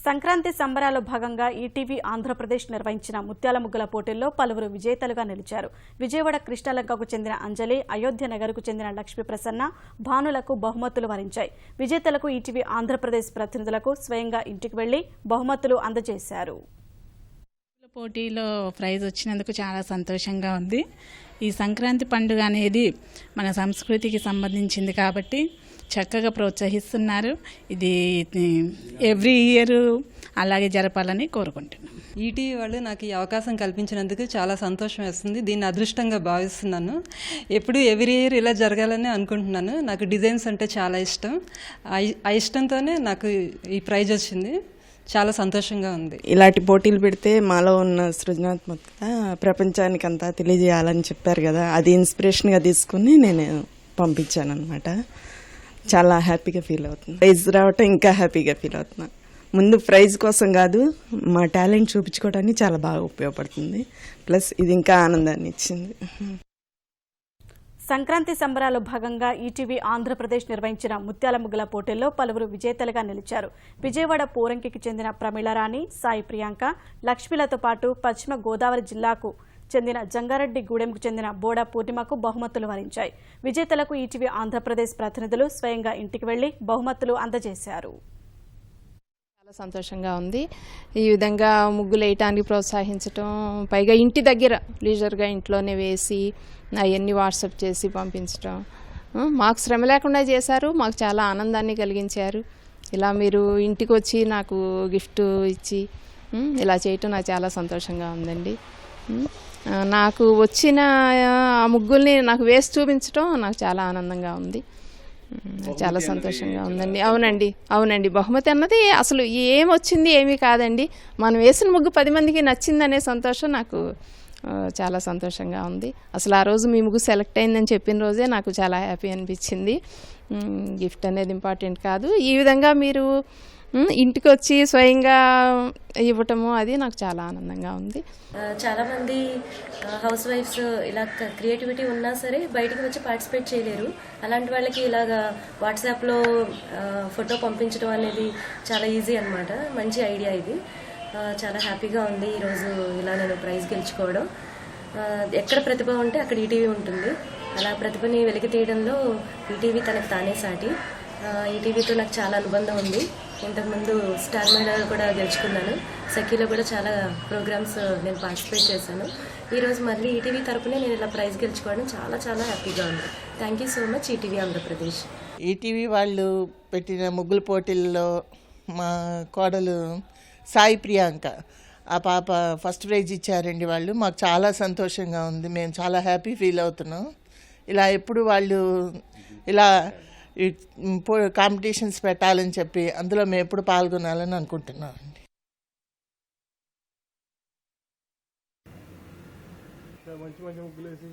సంక్రాంతి సంబరాల్లో భాగంగా ఈటీవీ ఆంధ్రప్రదేశ్ నిర్వహించిన ముత్యాల ముగ్గుల పోటీల్లో పలువురు విజేతలుగా నిలిచారు. విజయవాడ కృష్ణలంకకు చెందిన అంజలి, అయోధ్య నగర్కు చెందిన లక్ష్మీ ప్రసన్న, భానులకు బహుమతులు వరించాయి. విజేతలకు ఈటీవీ ఆంధ్రప్రదేశ్ ప్రతినిధులకు స్వయంగా ఇంటికి వెళ్లి బహుమతులు అందజేశారు. పోటీలో ప్రైజ్ వచ్చినందుకు చాలా సంతోషంగా ఉంది. ఈ సంక్రాంతి పండుగ అనేది మన సంస్కృతికి సంబంధించింది కాబట్టి చక్కగా ప్రోత్సహిస్తున్నారు. ఇది ఎవ్రీ ఇయర్ అలాగే జరపాలని కోరుకుంటున్నాను. ఈటీవీ వాళ్ళు నాకు ఈ అవకాశం కల్పించినందుకు చాలా సంతోషం వేస్తుంది. దీన్ని అదృష్టంగా భావిస్తున్నాను. ఎప్పుడు ఎవ్రీ ఇయర్ ఇలా జరగాలని అనుకుంటున్నాను. నాకు డిజైన్స్ అంటే చాలా ఇష్టం. ఆ ఇష్టంతోనే నాకు ఈ ప్రైజ్ వచ్చింది. చాలా సంతోషంగా ఉంది. ఇలాంటి పోటీలు పెడితే మాలో ఉన్న సృజనాత్మకత ప్రపంచానికి అంతా తెలియజేయాలని చెప్పారు కదా, అది ఇన్స్పిరేషన్గా తీసుకుని నేను పంపించాను అనమాట. చాలా హ్యాపీగా ఫీల్ అవుతుంది. ప్రైజ్ రావటం ఇంకా హ్యాపీగా ఫీల్ అవుతున్నా. ముందు ప్రైజ్ కోసం కాదు, మా టాలెంట్ చూపించుకోవడానికి చాలా బాగా ఉపయోగపడుతుంది. ప్లస్ ఇది ఇంకా ఆనందాన్ని ఇచ్చింది. సంక్రాంతి సంబరాల్లో భాగంగా ఈటీవీ ఆంధ్రప్రదేశ్ నిర్వహించిన ముత్యాల ముగ్గుల పోటీల్లో పలువురు విజేతలుగా నిలిచారు. విజయవాడ పోరంకికి చెందిన ప్రమీళరాణి, సాయి ప్రియాంక, లక్ష్మిలతో పాటు పశ్చిమ గోదావరి జిల్లాకు చెందిన జంగారెడ్డి గూడెంకు చెందిన బోడా పూర్ణిమకు బహుమతులు వరించాయి. విజేతలకు ఈటీవీ ఆంధ్రప్రదేశ్ ప్రతినిధులు స్వయంగా ఇంటికి వెళ్లి బహుమతులు అందజేశారు. చాలా సంతోషంగా ఉంది. ఈ విధంగా ముగ్గులు వేయటానికి ప్రోత్సహించడం, పైగా ఇంటి దగ్గర లీజర్గా ఇంట్లోనే వేసి అవన్నీ వాట్సాప్ చేసి పంపించడం, మాకు శ్రమ లేకుండా చేశారు. మాకు చాలా ఆనందాన్ని కలిగించారు. ఇలా మీరు ఇంటికి వచ్చి నాకు గిఫ్ట్ ఇచ్చి ఇలా చేయటం నాకు చాలా సంతోషంగా ఉందండి. నాకు వచ్చిన ఆ ముగ్గుల్ని నాకు వేసి చూపించడం నాకు చాలా ఆనందంగా ఉంది. చాలా సంతోషంగా ఉందండి. అవునండి బహుమతి అన్నది అసలు ఏమొచ్చింది ఏమీ కాదండి. మనం వేసిన ముగ్గు 10 మందికి నచ్చిందనే సంతోషం నాకు చాలా సంతోషంగా ఉంది. అసలు ఆ రోజు మీ ముగ్గు సెలెక్ట్ అయిందని చెప్పిన రోజే నాకు చాలా హ్యాపీ అనిపించింది. గిఫ్ట్ అనేది ఇంపార్టెంట్ కాదు, ఈ విధంగా మీరు ఇంటికి వచ్చి స్వయంగా ఇవ్వటము అది నాకు చాలా ఆనందంగా ఉంది. చాలామంది హౌస్ వైఫ్స్ ఇలా క్రియేటివిటీ ఉన్నా సరే బయటికి వచ్చి పార్టిసిపేట్ చేయలేరు. అలాంటి వాళ్ళకి ఇలాగా వాట్సాప్లో ఫోటో పంపించడం అనేది చాలా ఈజీ అన్నమాట. మంచి ఐడియా ఇది. చాలా హ్యాపీగా ఉంది ఈరోజు ఇలా నేను ప్రైజ్ గెలుచుకోవడం. ఎక్కడ ప్రతిభ ఉంటే అక్కడ ఈటీవీ ఉంటుంది. అలా ప్రతిభని వెలికి తీయడంలో ఈటీవీ తనకు తానే సాటి. ఈటీవీతో నాకు చాలా అనుబంధం ఉంది. ఇంతకుముందు స్టార్ మహిళలో కూడా గెలుచుకున్నాను. సఖీలో కూడా చాలా ప్రోగ్రామ్స్ నేను పార్టిసిపేట్ చేశాను. ఈరోజు మళ్ళీ ఈటీవీ తరపునే నేను ఇలా ప్రైజ్ గెలుచుకోవడం చాలా చాలా హ్యాపీగా ఉంది. Thank you so much ETV Andhra Pradesh. ETV వాళ్ళు పెట్టిన ముగ్గుల పోటీల్లో మా కోడలు సాయి ప్రియాంక, ఆ పాప ఫస్ట్ ప్రైజ్ ఇచ్చారండి వాళ్ళు. మాకు చాలా సంతోషంగా ఉంది. మేము చాలా హ్యాపీ ఫీల్ అవుతున్నాం. ఇలా ఎప్పుడు వాళ్ళు ఇలా కాంపిటీషన్స్ పెట్టాలని చెప్పి అందులో మేము ఎప్పుడు పాల్గొనాలని అనుకుంటున్నాం అండి. మంచి ముగ్గులేసి